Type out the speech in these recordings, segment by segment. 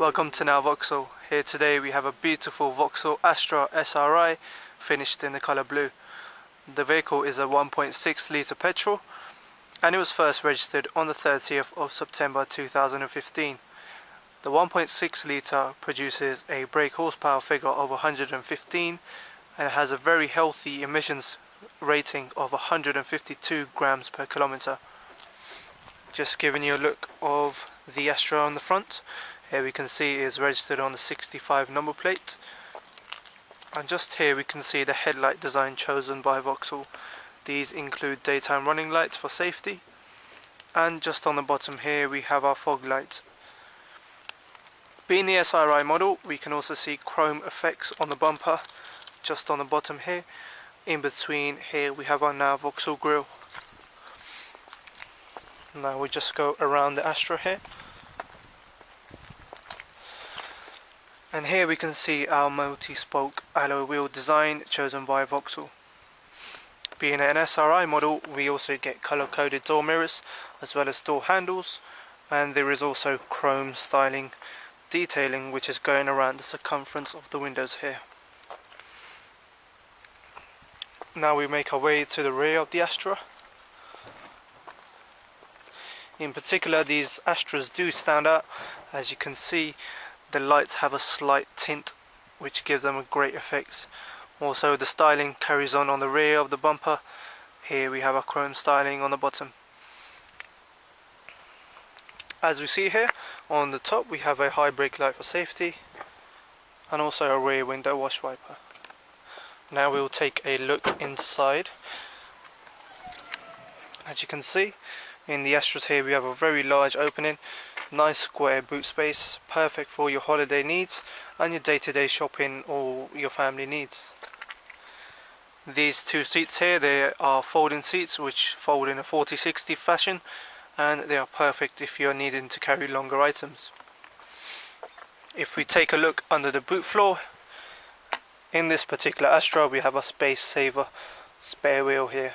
Welcome to now Vauxhall. Here today we have a beautiful Vauxhall ASTRA SRI finished in the colour blue. The vehicle is a 1.6 litre petrol and it was first registered on the 30th of September 2015. The 1.6 litre produces a brake horsepower figure of 115 and it has a very healthy emissions rating of 152 grams per kilometre. Just giving you a look of the Astra on the front. Here we can see it is registered on the 65 number plate, and just here we can see the headlight design chosen by Vauxhall. These include daytime running lights for safety, and just on the bottom here we have our fog light. Being the SRI model, we can also see chrome effects on the bumper just on the bottom here. In between here we have our now Vauxhall grille. Now we just go around the Astra here. And here we can see our multi-spoke alloy wheel design chosen by Vauxhall. Being an SRI model, we also get colour-coded door mirrors as well as door handles, and there is also chrome styling detailing which is going around the circumference of the windows here. Now we make our way to the rear of the Astra. In particular, these Astras do stand out. As you can see, the lights have a slight tint which gives them a great effect. Also the styling carries on the rear of the bumper. Here we have our chrome styling on the bottom. As we see here, on the top we have a high brake light for safety and also a rear window wash wiper. Now we will take a look inside. As you can see, in the Astras here we have a very large opening, nice square boot space, perfect for your holiday needs and your day-to-day shopping or your family needs. These two seats here, they are folding seats which fold in a 40-60 fashion, and they are perfect if you're needing to carry longer items. If we take a look under the boot floor, in this particular Astra we have a space saver spare wheel here.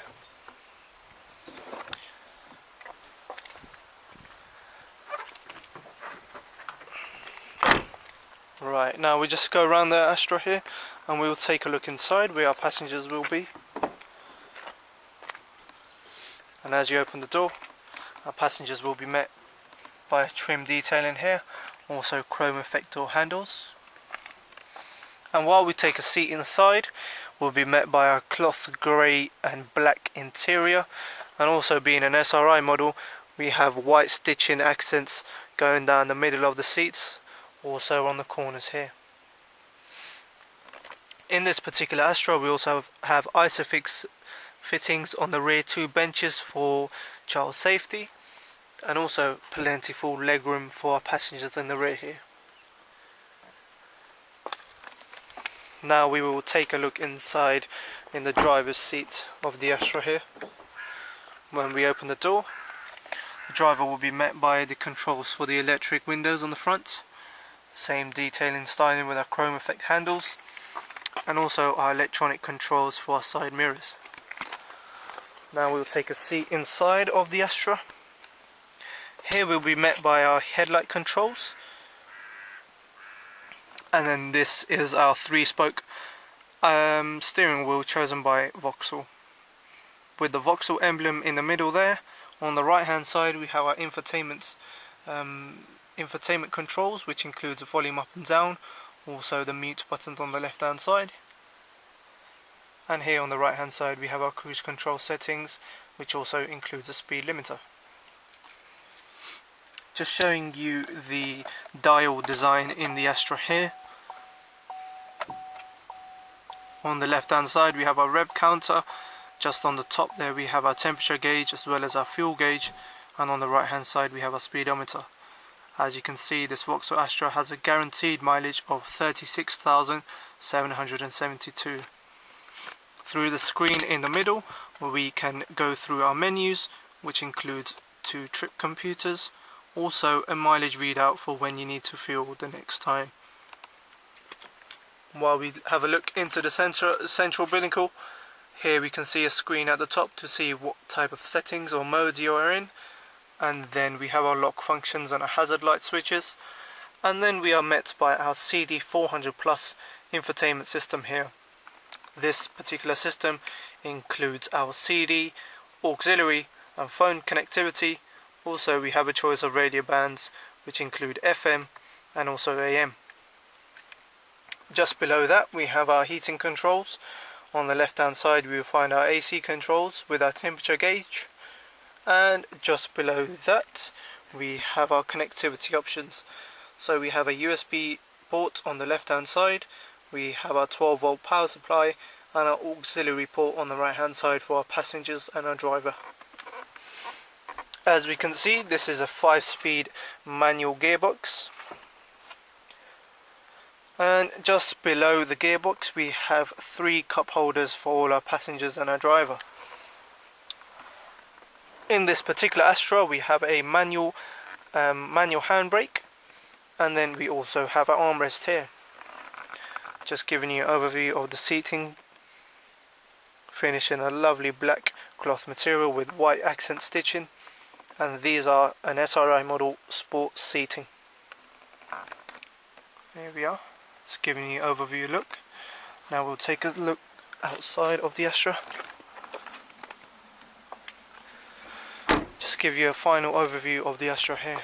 Right, now we just go around the Astra here and we will take a look inside where our passengers will be. And as you open the door, our passengers will be met by a trim detailing here, also chrome effect door handles. And while we take a seat inside, we'll be met by our cloth grey and black interior, and also being an SRI model, we have white stitching accents going down the middle of the seats, also on the corners here. In this particular Astra we also have Isofix fittings on the rear two benches for child safety, and also plentiful legroom for our passengers in the rear here. Now we will take a look inside in the driver's seat of the Astra here. When we open the door, the driver will be met by the controls for the electric windows on the front. Same detailing styling with our chrome effect handles, and also our electronic controls for our side mirrors. Now we'll take a seat inside of the Astra. Here we'll be met by our headlight controls, and then this is our 3-spoke steering wheel chosen by Vauxhall, with the Vauxhall emblem in the middle there. On the right hand side we have our infotainment controls, which includes the volume up and down, also the mute buttons on the left hand side, and here on the right hand side we have our cruise control settings, which also includes a speed limiter. Just showing you the dial design in the Astra here. On the left hand side we have our rev counter, just on the top there we have our temperature gauge as well as our fuel gauge, and on the right hand side we have our speedometer. As you can see, this Vauxhall Astra has a guaranteed mileage of 36,772. Through the screen in the middle, where we can go through our menus, which includes 2 trip computers, also a mileage readout for when you need to fuel the next time. While we have a look into the central binnacle, here we can see a screen at the top to see what type of settings or modes you are in, and then we have our lock functions and our hazard light switches, And then we are met by our CD 400 Plus infotainment system here. This particular system includes our CD, auxiliary and phone connectivity. Also we have a choice of radio bands which include FM and also AM. Just below that we have our heating controls. On the left hand side we will find our AC controls with our temperature gauge, and just below that we have our connectivity options. So we have a USB port on the left hand side, we have our 12 volt power supply and our auxiliary port on the right hand side for our passengers and our driver. As we can see, this is a 5-speed manual gearbox, and just below the gearbox we have 3 cup holders for all our passengers and our driver. In this particular Astra we have a manual handbrake, and then we also have an armrest here. Just giving you an overview of the seating, finished in a lovely black cloth material with white accent stitching, and these are an SRI model sport seating. There we are, just giving you an overview look. Now we'll take a look outside of the Astra. Just give you a final overview of the Astra here.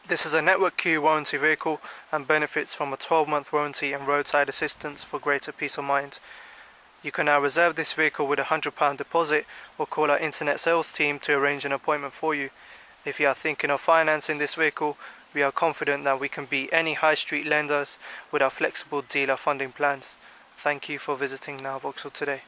This is a Network Q warranty vehicle and benefits from a 12-month warranty and roadside assistance for greater peace of mind. You can now reserve this vehicle with a £100 deposit or call our internet sales team to arrange an appointment for you. If you are thinking of financing this vehicle, we are confident that we can beat any high street lenders with our flexible dealer funding plans. Thank you for visiting Vauxhall today.